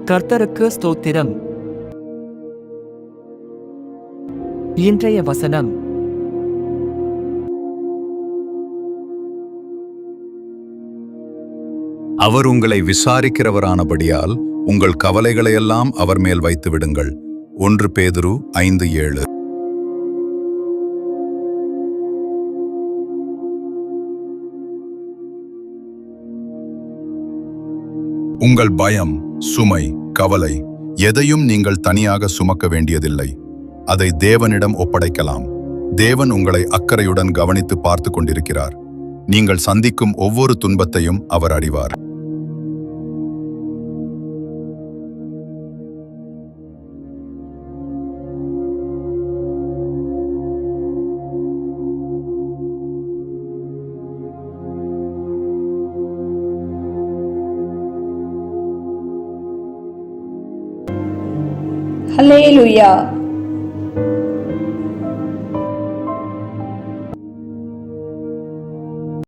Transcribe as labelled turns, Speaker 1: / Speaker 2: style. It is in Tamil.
Speaker 1: கர்த்தருக்கு ஸ்தோத்திரம். இன்றைய வசனம்.
Speaker 2: அவர் உங்களை விசாரிக்கிறவரானபடியால் உங்கள் கவலைகளையெல்லாம் அவர் மேல் வைத்து விடுங்கள். 1 பேதுரு 5:7. உங்கள் பயம், சுமை, கவலை எதையும் நீங்கள் தனியாக சுமக்க வேண்டியதில்லை. அதை தேவனிடம் ஒப்படைக்கலாம். தேவன் உங்களை அக்கறையுடன் கவனித்து பார்த்து கொண்டிருக்கிறார். நீங்கள் சந்திக்கும் ஒவ்வொரு துன்பத்தையும் அவர் அறிவார்.
Speaker 3: ஹல்லேலூயா.